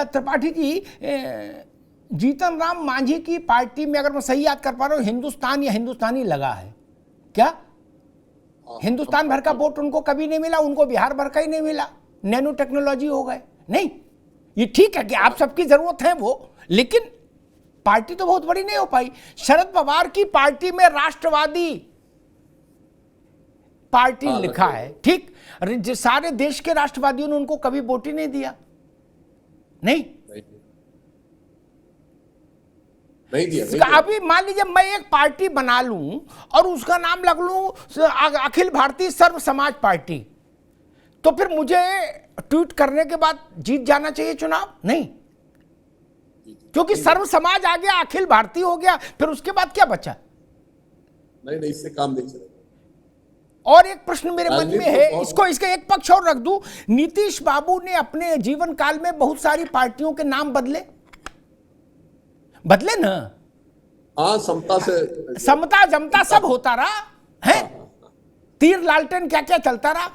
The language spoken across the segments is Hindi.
त्रिपाठी जी, जीतन राम मांझी की पार्टी में, अगर मैं सही याद कर पा रहा हूँ, हिंदुस्तान या हिंदुस्तानी लगा है क्या? हिंदुस्तान भर का वोट उनको कभी नहीं मिला, उनको बिहार भर का ही नहीं मिला, नैनो टेक्नोलॉजी हो गए। नहीं, ये ठीक है कि आप सबकी जरूरत है वो, लेकिन पार्टी तो बहुत बड़ी नहीं हो पाई। शरद पवार की पार्टी में राष्ट्रवादी पार्टी लिखा है, ठीक, सारे देश के राष्ट्रवादियों ने उनको कभी वोट ही नहीं दिया। नहीं दिया। अभी मान लीजिए मैं एक पार्टी बना लूं और उसका नाम लग लूं अखिल भारतीय सर्व समाज पार्टी, तो फिर मुझे ट्वीट करने के बाद जीत जाना चाहिए चुनाव? नहीं, क्योंकि सर्व समाज आ गया, अखिल भारतीय हो गया, फिर उसके बाद क्या बचा? नहीं, इससे काम नहीं चलेगा। और एक प्रश्न मेरे मन में है, इसको इसका एक पक्ष और रख दूं। नीतीश बाबू ने अपने जीवन काल में बहुत सारी पार्टियों के नाम बदले ना। हाँ, समता जमता सब होता रहा है, तीर लालटेन क्या क्या चलता रहा,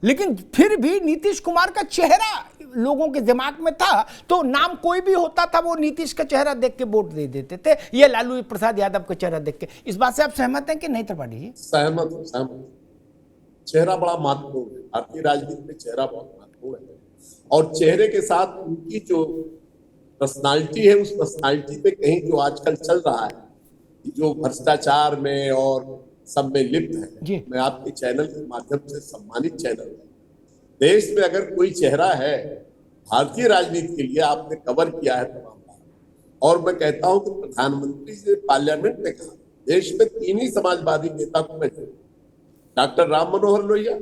लेकिन फिर भी नीतीश कुमार का चेहरा लोगों के दिमाग में था, तो नाम कोई भी होता था वो नीतीश का चेहरा देख के वोट दे देते थे, ये लालू प्रसाद यादव का चेहरा देख के। इस बात से आप सहमत हैं कि नहीं त्रिपाठी जी? सहमत। चेहरा बड़ा महत्वपूर्ण है, भारतीय राजनीति में चेहरा बहुत महत्वपूर्ण है, और चेहरे के साथ उनकी जो पर्सनालिटी है, उस पर्सनालिटी पे कहीं जो आजकल चल रहा है, जो भ्रष्टाचार में और सब में लिप्त है, मैं आपके चैनल के माध्यम से सम्मानित चैनल है, देश में अगर कोई चेहरा है भारतीय राजनीति के लिए, आपने कवर किया है तमाम बार, और मैं कहता हूं कि प्रधानमंत्री से पार्लियामेंट में कहा, देश में 3 ही समाजवादी नेता को मैं चुनूं, डॉक्टर राम मनोहर लोहिया,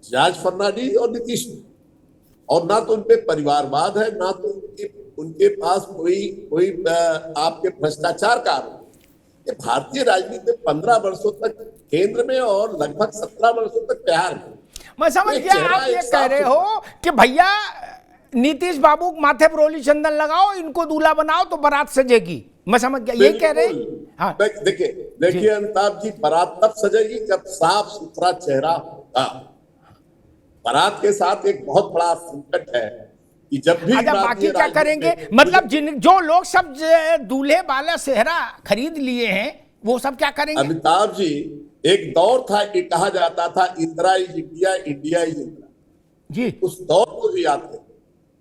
जॉर्ज फर्नांडिस और नीतीश, और ना तो उनपे परिवारवाद है, ना तो उनके पास कोई आपके भ्रष्टाचार का आरोप। भारतीय राजनीति में 15 वर्षों तक केंद्र में और लगभग 17 वर्षों तक बिहार में। मैं समझ गया, आप ये कह रहे हो कि भैया नीतीश बाबू माथे पर रोली चंदन लगाओ, इनको दूल्हा बनाओ तो बारात सजेगी। मैं समझ गया, ये कह रहे हैं। हाँ, देखिए अमिताभ जी, बारात तब सजेगी जब साफ सुथरा चेहरा होगा। बारात के साथ एक बहुत बड़ा संकट है कि जब भी बाकी क्या करेंगे, मतलब जो लोग सब दूल्हे वाला सेहरा खरीद लिए हैं वो सब क्या करेंगे? अमिताभ जी, एक दौर था कि कहा जाता था Indira is India, India is Indira ji, उस दौर को भी याद करें।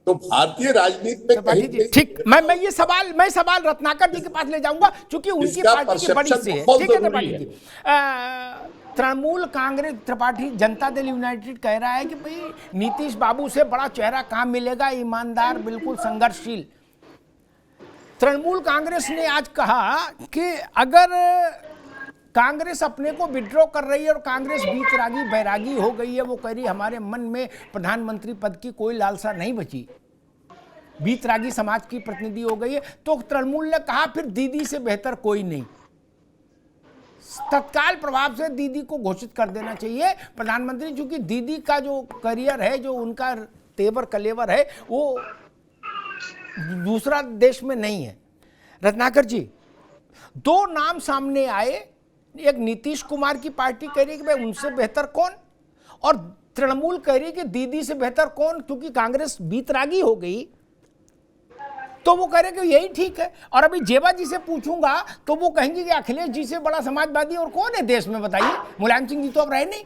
तो भारतीय राजनीति में कहीं ठीक, मैं ये सवाल रत्नाकर जी के पास ले जाऊंगा, क्योंकि उनकी पार्टी की बड़ी से है। ठीक है त्रिपाठी जी, तृणमूल कांग्रेस, त्रिपाठी जनता दल यूनाइटेड कह रहा है कि भाई नीतीश बाबू से बड़ा चेहरा कहां मिलेगा, ईमानदार, बिल्कुल संघर्षशील। तृणमूल कांग्रेस ने आज कहा कि अगर कांग्रेस अपने को विड्रॉ कर रही है और कांग्रेस बीतरागी बैरागी हो गई है, वो कह रही हमारे मन में प्रधानमंत्री पद की कोई लालसा नहीं बची, बीतरागी समाज की प्रतिनिधि हो गई है, तो तृणमूल ने कहा फिर दीदी से बेहतर कोई नहीं, तत्काल प्रभाव से दीदी को घोषित कर देना चाहिए प्रधानमंत्री, क्योंकि दीदी का जो करियर है, जो उनका तेवर कलेवर है, वो दूसरा देश में नहीं है। रत्नाकर जी, 2 नाम सामने आए, एक नीतीश कुमार की पार्टी कह रही है कि भाई उनसे बेहतर कौन, और तृणमूल कह रही है कि दीदी से बेहतर कौन, क्योंकि कांग्रेस बीतरागी हो गई, तो वो कह रहे कि यही ठीक है। और अभी जेबा जी से पूछूंगा तो वो कहेंगे कि अखिलेश जी से बड़ा समाजवादी और कौन है देश में, बताइए। मुलायम सिंह जी तो अब रहे नहीं।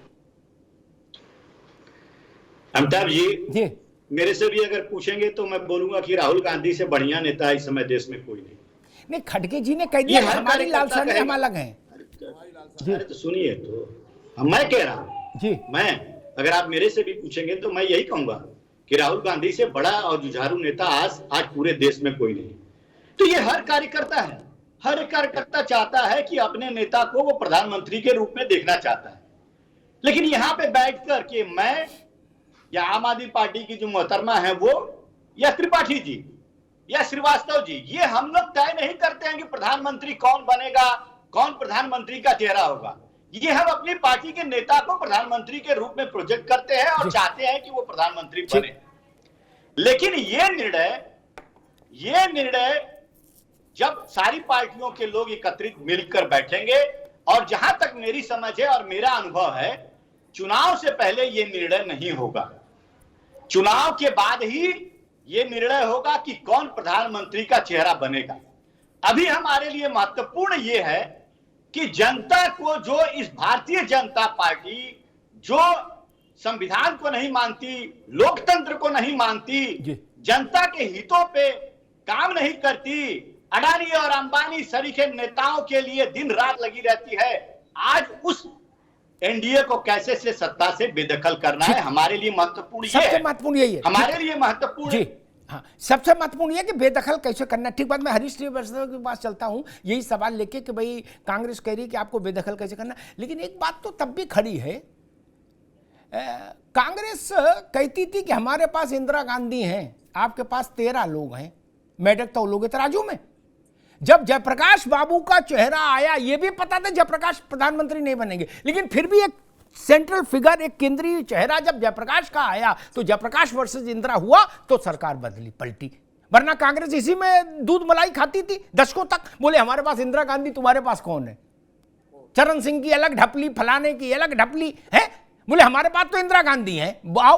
अमिताभ जी, मेरे से भी अगर पूछेंगे तो मैं बोलूंगा कि राहुल गांधी से बढ़िया नेता इस समय देश में कोई नहीं। खड़गे जी ने कह दिया हमारी लालसा नहीं, हम अलग हैं। अरे तो सुनिए, तो मैं कह रहा हूं जी, मैं अगर आप मेरे से भी पूछेंगे तो मैं यही कहूंगा कि राहुल गांधी से बड़ा और जुझारू नेता आज पूरे देश में कोई नहीं। तो ये हर कार्यकर्ता चाहता है कि अपने नेता को वो प्रधानमंत्री के रूप में देखना चाहता है, लेकिन यहाँ पे बैठ कर के मैं या आम आदमी पार्टी की जो मोहतरमा है वो, या त्रिपाठी जी या श्रीवास्तव जी, ये हम लोग तय नहीं करते हैं कि प्रधानमंत्री कौन बनेगा, कौन प्रधानमंत्री का चेहरा होगा। ये हम अपनी पार्टी के नेता को प्रधानमंत्री के रूप में प्रोजेक्ट करते हैं और चाहते हैं कि वो प्रधानमंत्री बने। लेकिन ये निर्णय जब सारी पार्टियों के लोग एकत्रित मिलकर बैठेंगे, और जहां तक मेरी समझ है और मेरा अनुभव है, चुनाव से पहले ये निर्णय नहीं होगा। चुनाव के बाद ही ये निर्णय होगा कि कौन प्रधानमंत्री का चेहरा बनेगा। अभी हमारे लिए महत्वपूर्ण ये है कि जनता को, जो इस भारतीय जनता पार्टी जो संविधान को नहीं मानती, लोकतंत्र को नहीं मानती, जनता के हितों पे काम नहीं करती, अडानी और अंबानी सरीखे नेताओं के लिए दिन रात लगी रहती है, आज उस एनडीए को कैसे से सत्ता से बेदखल करना है, हमारे लिए महत्वपूर्ण ये है। महत्वपूर्ण यही है, हमारे लिए महत्वपूर्ण जी हाँ, सबसे महत्वपूर्ण ये कि बेदखल कैसे करना। ठीक बात, मैं हरीश श्रीवास्तव के पास चलता हूँ यही सवाल लेके कि भाई कांग्रेस कह रही है कि आपको बेदखल कैसे करना, लेकिन एक बात तो तब भी खड़ी है, कांग्रेस कहती थी कि हमारे पास इंदिरा गांधी हैं, आपके पास 13 लोग हैं, मेढक तो लोगे तराजू में। जब जयप्रकाश बाबू का चेहरा आया, ये भी पता था जयप्रकाश प्रधानमंत्री नहीं बनेंगे, लेकिन फिर भी एक सेंट्रल फिगर, एक केंद्रीय चेहरा जब जयप्रकाश का आया तो जयप्रकाश वर्सेस इंदिरा हुआ तो सरकार बदली, पलटी। वरना कांग्रेस इसी में दूध मलाई खाती थी दशकों तक। बोले हमारे पास इंदिरा गांधी, तुम्हारे पास कौन है? चरण सिंह की अलग ढपली, फलाने की अलग ढपली है। बोले हमारे पास तो इंदिरा गांधी है, आओ।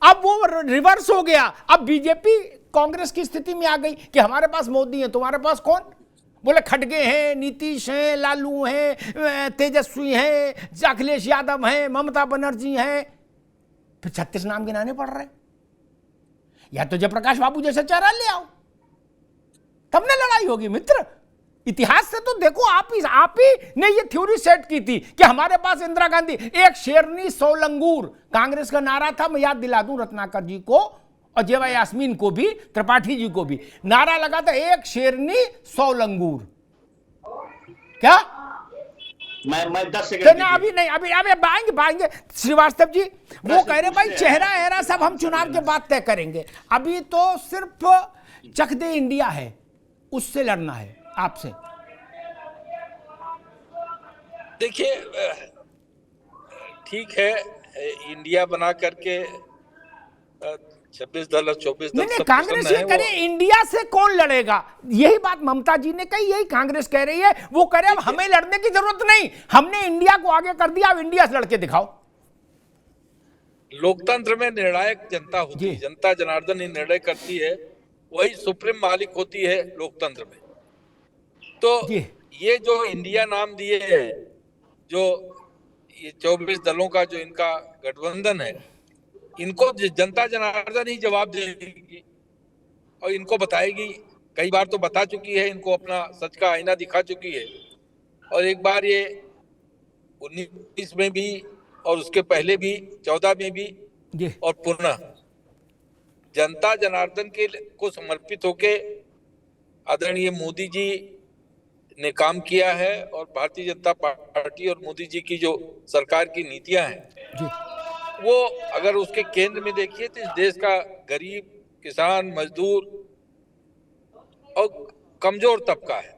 अब वो रिवर्स हो गया, अब बीजेपी कांग्रेस की स्थिति में आ गई कि हमारे पास मोदी है, तुम्हारे पास कौन? बोले खड़गे हैं, नीतीश हैं, लालू हैं, तेजस्वी हैं, अखिलेश यादव हैं, ममता बनर्जी हैं, फिर 36 नाम गिनाने पड़ रहे। या तो जयप्रकाश बाबू जैसा चेहरा ले आओ, तब ना लड़ाई होगी मित्र। इतिहास से तो देखो, आप ही ने ये थ्योरी सेट की थी कि हमारे पास इंदिरा गांधी, एक शेरनी 100 लंगूर कांग्रेस का नारा था। मैं याद दिला दूं रत्नाकर जी को और जेवा यास्मीन को भी, त्रिपाठी जी को भी नारा लगा था, एक शेरनी 100 लंगूर। क्या मैं 10 सेकंड अभी नहीं, अभी आएंगे श्रीवास्तव जी। वो कह रहे भाई चेहरा एहरा सब हम चुनाव के बाद तय करेंगे, अभी तो सिर्फ चक दे इंडिया है, उससे लड़ना है आपसे। देखिए ठीक है, इंडिया बना करके 26 दल और 24 दल नहीं, कांग्रेस ये करे इंडिया से कौन लड़ेगा, यही बात ममता जी ने कही, यही कांग्रेस कह रही है। वो कह रहे अब हमें लड़ने की जरूरत नहीं, हमने इंडिया को आगे कर दिया, अब इंडिया से लड़के दिखाओ। लोकतंत्र में निर्णायक जनता होती है, जनता जनार्दन ही निर्णय करती है, वही सुप्रीम मालिक होती है लोकतंत्र में। तो ये जो इंडिया नाम दिए है, जो ये 24 दलों का जो इनका गठबंधन है, इनको जनता जनार्दन ही जवाब देगी और इनको बताएगी। कई बार तो बता चुकी है, इनको अपना सच का आईना दिखा चुकी है। और एक बार ये 19 में भी और उसके पहले भी 14 में भी और पुनः जनता जनार्दन के को समर्पित होके आदरणीय मोदी जी ने काम किया है। और भारतीय जनता पार्टी और मोदी जी की जो सरकार की नीतियां हैं, वो अगर उसके केंद्र में देखिए तो इस देश का गरीब, किसान, मजदूर और कमजोर तबका है,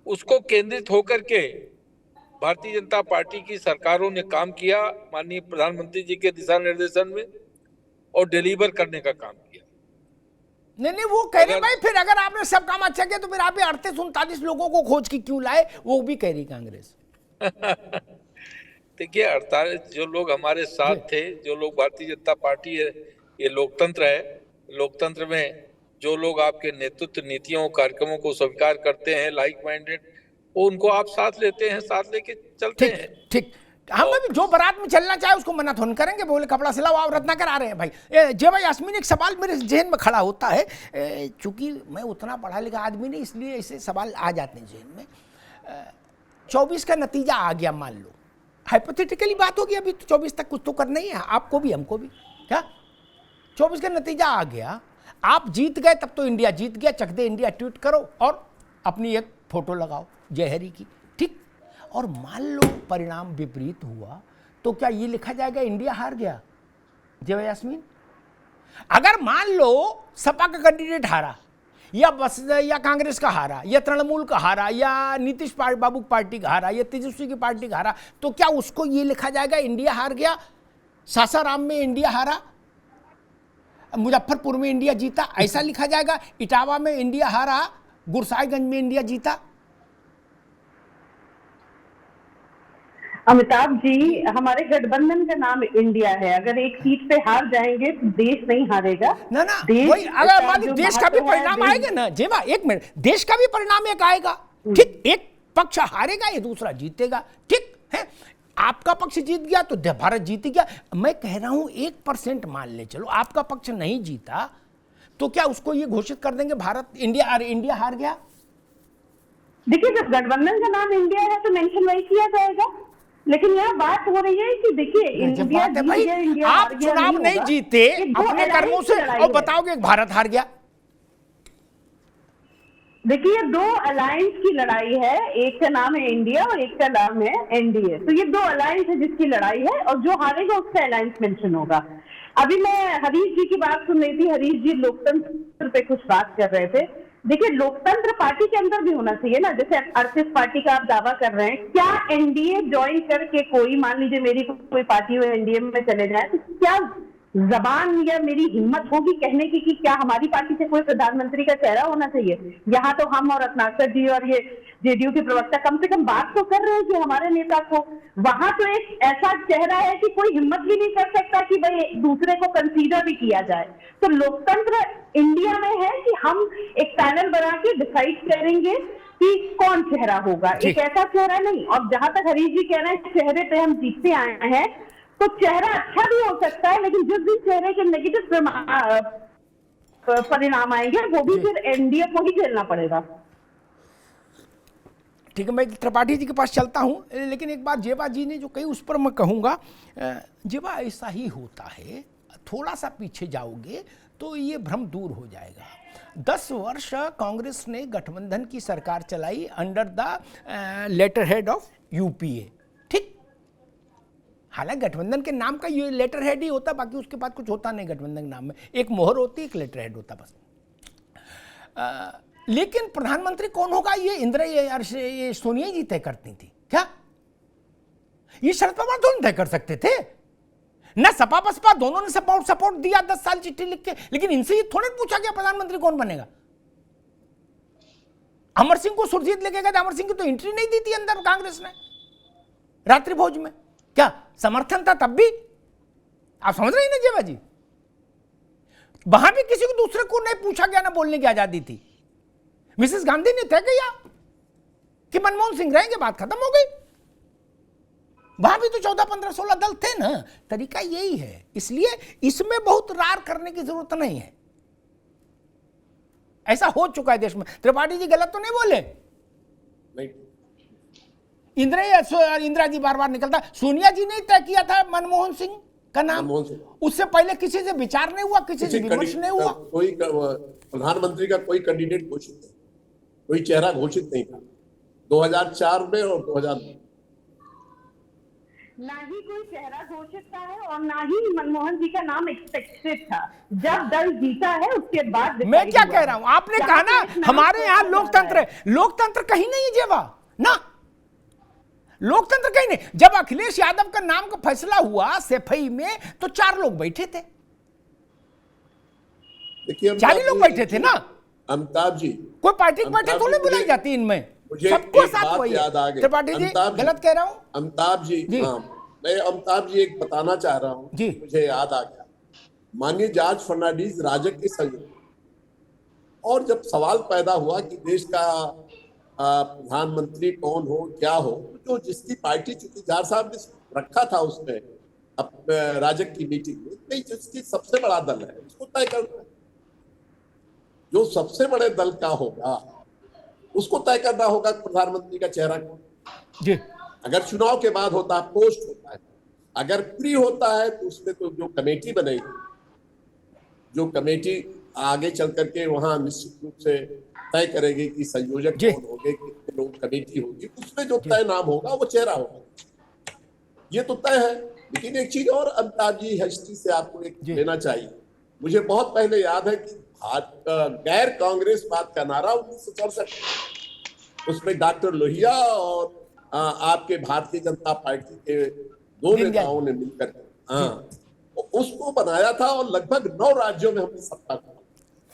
उसको केंद्रित होकर के भारतीय जनता पार्टी की सरकारों ने काम किया, माननीय प्रधानमंत्री जी के दिशा निर्देशन में, और डिलीवर करने का काम किया। नहीं, वो कह रहे भाई फिर अगर आपने सब काम अच्छा किया तो फिर आप 38-39 लोगों को खोज की क्यों लाए, वो भी कह रही कांग्रेस। देखिए 48 जो लोग हमारे साथ थे, जो लोग भारतीय जनता पार्टी है, ये लोकतंत्र है, लोकतंत्र में जो लोग आपके नेतृत्व, नीतियों, कार्यक्रमों को स्वीकार करते हैं, लाइक माइंडेड, वो उनको आप साथ लेते हैं, साथ लेके चलते हैं। ठीक, हम भी जो बारात में चलना चाहे उसको मना थोड़ी करेंगे। बोले कपड़ा सिलाओ, आप रत्नाकर आ रहे हैं भाई। जय भाई यास्मीन, एक सवाल मेरे जेहन में खड़ा होता है, चूंकि मैं उतना पढ़ा लिखा आदमी नहीं, इसलिए ऐसे सवाल आ जाते हैं जेहन में। 24 का नतीजा आ गया, मान लो हाइपोथेटिकली बात होगी, अभी तो 24 तक कुछ तो करना ही है, आपको भी हमको भी। क्या 24 का नतीजा आ गया, आप जीत गए, तब तो इंडिया जीत गया, चक दे इंडिया ट्वीट करो और अपनी एक फोटो लगाओ जयहरी की, ठीक। और मान लो परिणाम विपरीत हुआ तो क्या ये लिखा जाएगा इंडिया हार गया? जय यास्मीन, अगर मान लो सपा का कैंडिडेट हारा, या बस या कांग्रेस का हारा, या तृणमूल का हारा, या नीतीश बाबू पार्टी का हारा, या तेजस्वी की पार्टी का हारा, तो क्या उसको ये लिखा जाएगा इंडिया हार गया? सासाराम में इंडिया हारा, मुजफ्फरपुर में इंडिया जीता, ऐसा लिखा जाएगा? इटावा में इंडिया हारा, गुरसाईगंज में इंडिया जीता? अमिताभ जी, हमारे गठबंधन का नाम इंडिया है। अगर एक सीट पे हार जाएंगे तो देश नहीं हारेगा ना वही, अगर मान लीजिए देश का भी परिणाम आएगा ना जेवा, एक मिनट, देश का भी परिणाम एक आएगा, ठीक, एक पक्ष हारेगा ये दूसरा जीतेगा, ठीक है, आपका पक्ष जीत गया तो भारत जीत गया। मैं कह रहा हूं 1% मान ले चलो आपका पक्ष नहीं जीता तो क्या उसको ये घोषित कर देंगे भारत इंडिया हार गया? देखिए, जब गठबंधन का नाम इंडिया है तो मेंशन वही किया जाएगा, लेकिन यहाँ बात हो रही है कि देखिए इंडिया जीत गया, इंडिया आप चुनाव नहीं जीते अपने कर्मों से और बताओगे भारत हार गया। देखिए, दो अलायंस की लड़ाई है, एक का नाम है इंडिया और एक का नाम है एनडीए। तो ये दो अलायंस है जिसकी लड़ाई है और जो हारेगा उसका अलायंस मेंशन होगा। अभी मैं हरीश जी की बात सुन रही थी, हरीश जी लोकतंत्र पे कुछ बात कर रहे थे। देखिए, लोकतंत्र पार्टी के अंदर भी होना चाहिए ना, जैसे 38 पार्टी का आप दावा कर रहे हैं, क्या एनडीए ज्वाइन करके कोई, मान लीजिए मेरी कोई पार्टी हो एनडीए में चले जाए, तो क्या जबान या मेरी हिम्मत होगी कहने की कि क्या हमारी पार्टी से कोई प्रधानमंत्री का चेहरा होना चाहिए? यहाँ तो हम और रत्नाकर जी और ये जेडीयू के प्रवक्ता कम से कम बात तो कर रहे हैं कि हमारे नेता को, वहां तो एक ऐसा चेहरा है कि कोई हिम्मत भी नहीं कर सकता कि भाई दूसरे को कंसीडर भी किया जाए। तो लोकतंत्र इंडिया में है कि हम एक पैनल बना के डिसाइड करेंगे कि कौन चेहरा होगा, एक ऐसा चेहरा नहीं। और जहां तक हरीश जी कह रहे हैं चेहरे पे हम जीतते आए हैं, तो चेहरा अच्छा भी हो सकता है, लेकिन जिस दिन चेहरे के नेगेटिव परिणाम आएंगे वो भी फिर एनडीए को ही झेलना पड़ेगा। ठीक है, मैं त्रिपाठी जी के पास चलता हूं, लेकिन एक बात जेबा जी ने जो कही उस पर मैं कहूंगा, जेबा ऐसा ही होता है, थोड़ा सा पीछे जाओगे तो ये भ्रम दूर हो जाएगा। 10 वर्ष कांग्रेस ने गठबंधन की सरकार चलाई under the letter head of UPA, ठीक, हालांकि गठबंधन के नाम का ये लेटर हेड ही होता, बाकी उसके बाद कुछ होता नहीं गठबंधन के नाम में, एक मोहर होती, एक लेटर हेड होता बस। लेकिन प्रधानमंत्री कौन होगा ये सोनिया जी तय करती थी क्या? ये शरद पवार दोनों तय कर सकते थे ना, सपा बसपा दोनों ने सपोर्ट दिया 10 साल चिट्ठी लिख के, लेकिन इनसे ये थोड़े पूछा गया प्रधानमंत्री कौन बनेगा। अमर सिंह को सुरजीत लेके गए, अमर सिंह की तो एंट्री नहीं दी थी अंदर कांग्रेस ने रात्रि भोज में, क्या समर्थन था तब भी? आप समझ रहे हैं ना जेबा जी, वहां भी किसी को दूसरे को नहीं पूछा गया, ना बोलने की आजादी थी। मिसेस गांधी ने तय किया कि मनमोहन सिंह रहेंगे, बात खत्म हो गई। वहां भी तो 14, 15, 16 दल थे ना, तरीका यही है, इसलिए इसमें बहुत रार करने की जरूरत नहीं है, ऐसा हो चुका है देश में। त्रिपाठी जी गलत तो नहीं बोले? नहीं, इंदिरा जी बार बार निकलता, सोनिया जी ने तय किया था मनमोहन सिंह का नाम, उससे पहले किसी से विचार नहीं हुआ, किसी से विमर्श नहीं हुआ, कोई प्रधानमंत्री का कोई कैंडिडेट घोषित नहीं, कोई चेहरा घोषित नहीं था 2004 में और 2009 ना ही कोई चेहरा घोषित था है और ना ही मनमोहन जी का नाम एक्सपेक्टेड था। जब दल जीता है उसके बाद मैं क्या कह रहा हूं, आपने कहा ना हमारे यहाँ लोकतंत्र है, लोकतंत्र कहीं नहीं है जेबा ना, लोकतंत्र कहीं नहीं। जब अखिलेश यादव का नाम का फैसला हुआ सेफई में तो 4 लोग बैठे थे, 4 लोग बैठे थे ना। अमिताभ जी, कोई पार्टी की बैठक थोड़ी बुलाई जाती इनमें, सबको साथ वही याद आ गई। त्रिपाठी जी गलत कह रहा हूं? अमिताभ जी, मैं अमिताभ जी एक बताना चाह रहा हूं, मुझे याद आ गया, माननीय जॉर्ज फर्नांडिस राजग के सहयोगी, और जब सवाल पैदा हुआ कि देश का प्रधानमंत्री कौन हो क्या हो, तो जिसकी पार्टी, चूंकि जार साहब ने रखा था उसमें अब राजग की मीटिंग में, नहीं जिसकी सबसे बड़ा दल है उसको तय करना है, जो सबसे बड़े दल का होगा उसको तय करना होगा प्रधानमंत्री का चेहरा कौन जी। अगर चुनाव के बाद होता है, पोस्ट होता है, अगर प्री होता है तो उसमें तो जो कमेटी बनेगी, जो कमेटी आगे चल करके वहां निश्चित रूप से तय करेगी कि संयोजक कौन होंगे, कितने लोग कमेटी होगी, उसमें जो तय नाम होगा वो चेहरा होगा, ये तो तय है। लेकिन एक चीज और अमिताभ जी हिस्ट्री से आपको एक लेना चाहिए, मुझे बहुत पहले याद है कि गैर कांग्रेसवाद का नारा 1964 उसमें डॉक्टर लोहिया और आपके भारतीय जनता पार्टी के 2 नेताओं ने मिलकर उसको बनाया था और लगभग 9 राज्यों में हमने सत्ता की।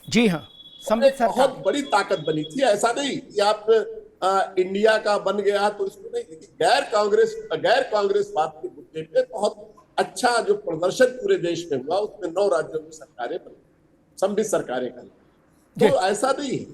जी हाँ, बहुत बड़ी ताकत बनी थी। ऐसा नहीं कि आप इंडिया का बन गया तो इसको नहीं, लेकिन गैर कांग्रेसवाद के मुद्दे पे बहुत अच्छा जो प्रदर्शन पूरे देश में हुआ, उसमें 9 राज्यों में सरकारें बनी, सम्मिलित सरकारें बनी, तो ऐसा नहीं है।